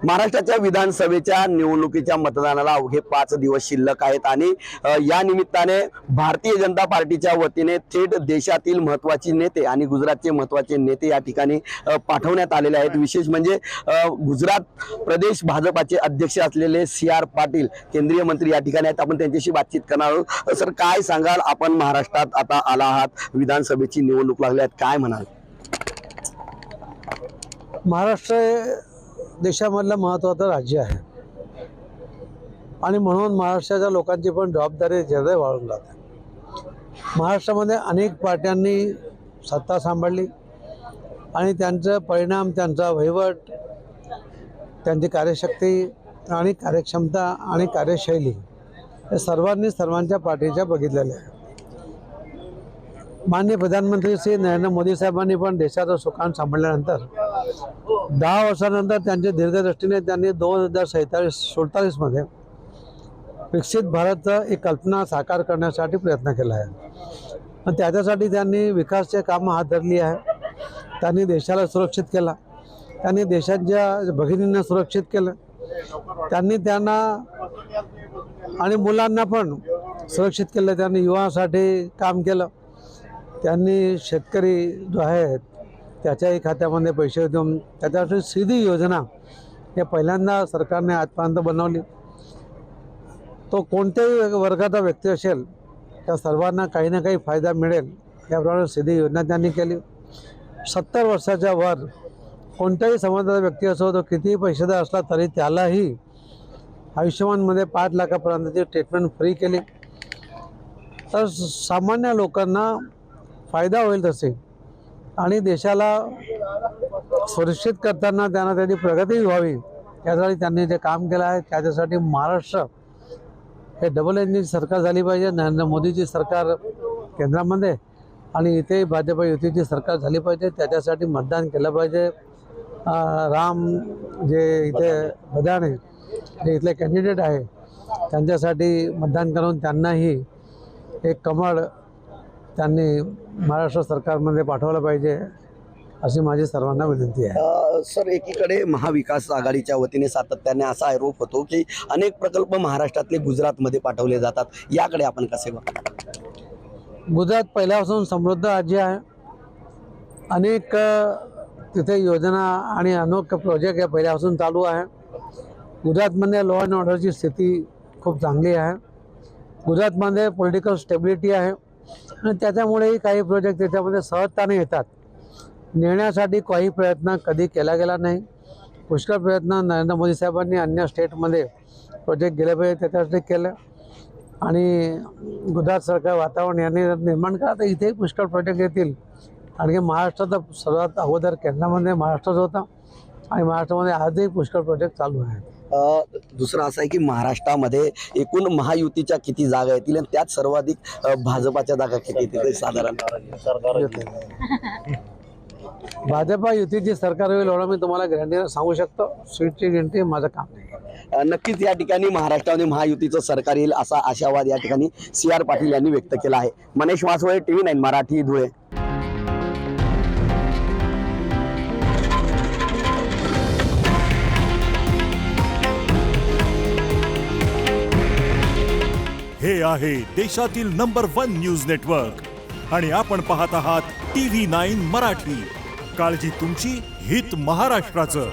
महाराष्ट्राच्या विधानसभेच्या निवडणुकीच्या मतदानाला अवघे 5 दिवस शिल्लक आहेत आणि या निमित्ताने भारतीय जनता पार्टीच्या वतीने थेट देशातील महत्त्वाचे नेते आणि गुजरातचे महत्त्वाचे नेते या ठिकाणी पाठवण्यात आलेले आहेत। विशेष म्हणजे गुजरात प्रदेश भाजपाचे अध्यक्ष असलेले CR पाटील केंद्रीय मंत्री या ठिकाणी आहेत। आपण त्यांच्याशी बातचीत करणार आहोत। सर, काय सांगाल, आपण महाराष्ट्रात आता आला आहात, विधानसभेची निवडणूक लागली आहे, काय म्हणाल? महाराष्ट्र देशामधलं महत्त्वाचं राज्य आहे आणि म्हणून महाराष्ट्राच्या लोकांची पण जबाबदारी ज्यादा वाढून जाते। महाराष्ट्रामध्ये अनेक पार्ट्यांनी सत्ता सांभाळली आणि त्यांचा परिणाम, त्यांचा वहिवट, त्यांची कार्यशक्ती आणि कार्यक्षमता आणि कार्यशैली हे सर्वांनी सर्वांच्या पार्टीच्या बघितलेल्या आहे। माननीय प्रधानमंत्री श्री नरेंद्र मोदी साहेबांनी पण देशाचं सुकान सांभाळल्यानंतर 10 वर्षानंतर त्यांच्या दीर्घदृष्टीने त्यांनी 2047 मध्ये विकसित भारतचं एक कल्पना साकार करण्यासाठी प्रयत्न केला आहे आणि त्याच्यासाठी त्यांनी विकासाचे कामं हात धरली आहे। त्यांनी देशाला सुरक्षित केला, त्यांनी देशाच्या भगिनींना सुरक्षित केलं, त्यांनी त्यांना आणि मुलांना पण सुरक्षित केलं, त्यांनी युवासाठी काम केलं, त्यांनी शेतकरी जो आहे त्याच्याही खात्यामध्ये पैसे देऊन त्याच्यासाठी सीधी योजना हे पहिल्यांदा सरकारने आजपर्यंत बनवली। तो कोणत्याही वर्गाचा व्यक्ती असेल त्या सर्वांना काही ना काही फायदा मिळेल याप्रमाणे सीधी योजना त्यांनी केली। 70 वर्षाच्या वर कोणत्याही समाजाचा व्यक्ती असो, तो कितीही पैसेदार असला तरी त्यालाही आयुष्यमानमध्ये 5 लाखापर्यंतची ट्रीटमेंट फ्री केली। तर सामान्य लोकांना फायदा होईल तसे आणि देशाला सुरक्षित करताना त्यांना त्याची प्रगती व्हावी यासाठी त्यांनी जे काम केलं आहे त्याच्यासाठी महाराष्ट्र हे डबल इंजिन सरकार झाली पाहिजे। नरेंद्र मोदीची सरकार केंद्रामध्ये आणि इथे भाजप युतीची सरकार झाली पाहिजे, त्याच्यासाठी मतदान केलं पाहिजे। राम जे इथे बदाने जे इथले कॅन्डिडेट आहे त्यांच्यासाठी मतदान करून त्यांनाही एक कमळ त्यांनी महाराष्ट्र सरकारमध्ये पाठवलं पाहिजे अशी माझी सर्वांना विनंती आहे। सर, एकीकडे महाविकास आघाडीच्या वतीने सातत्याने असा आरोप होतो की अनेक प्रकल्प महाराष्ट्रातले गुजरातमध्ये पाठवले जातात, याकडे आपण कसे बघता? गुजरात पहिल्यापासून समृद्ध राज्य आहे, अनेक तिथे योजना आणि अनेक प्रोजेक्ट या पहिल्यापासून चालू आहे। गुजरातमध्ये लॉ अँड ऑर्डरची स्थिती खूप चांगली आहे, गुजरातमध्ये पॉलिटिकल स्टेबिलिटी आहे आणि त्याच्यामुळेही काही प्रोजेक्ट त्याच्यामध्ये सहजताने येतात। नेण्यासाठी काही प्रयत्न कधी केला गेला नाही। पुष्कळ प्रयत्न नरेंद्र मोदी साहेबांनी अन्य स्टेटमध्ये प्रोजेक्ट गेले पाहिजे त्याच्यासाठी केलं आणि गुजरात सरकार वातावरण यांनी निर्माण करा तर इथेही पुष्कळ प्रोजेक्ट येतील। आणि महाराष्ट्राचा सर्वात अगोदर केंद्रामध्ये महाराष्ट्रच होता आणि महाराष्ट्रामध्ये आजही पुष्कळ प्रोजेक्ट चालू आहेत। दुसरं असं आहे की महाराष्ट्रामध्ये एकूण महायुतीच्या किती जागा येतील आणि त्यात सर्वाधिक भाजपाच्या जागा किती येतील साधारण? भाजपा युतीची सरकार होईल एवढं मी तुम्हाला गॅरंटीने सांगू शकतो। सीटची गिनती माझं काम नाही। नक्कीच या ठिकाणी महाराष्ट्रामध्ये महायुतीचं सरकार येईल असा आशावाद या ठिकाणी CR पाटील यांनी व्यक्त केला आहे। मनीष वासवळे, TV9 मराठी, धुळे। हे आहे देशातील नंबर 1 न्यूज नेटवर्क आणि आपण पाहत आहात TV9 मराठी। काळजी तुमची, हित महाराष्ट्राचं।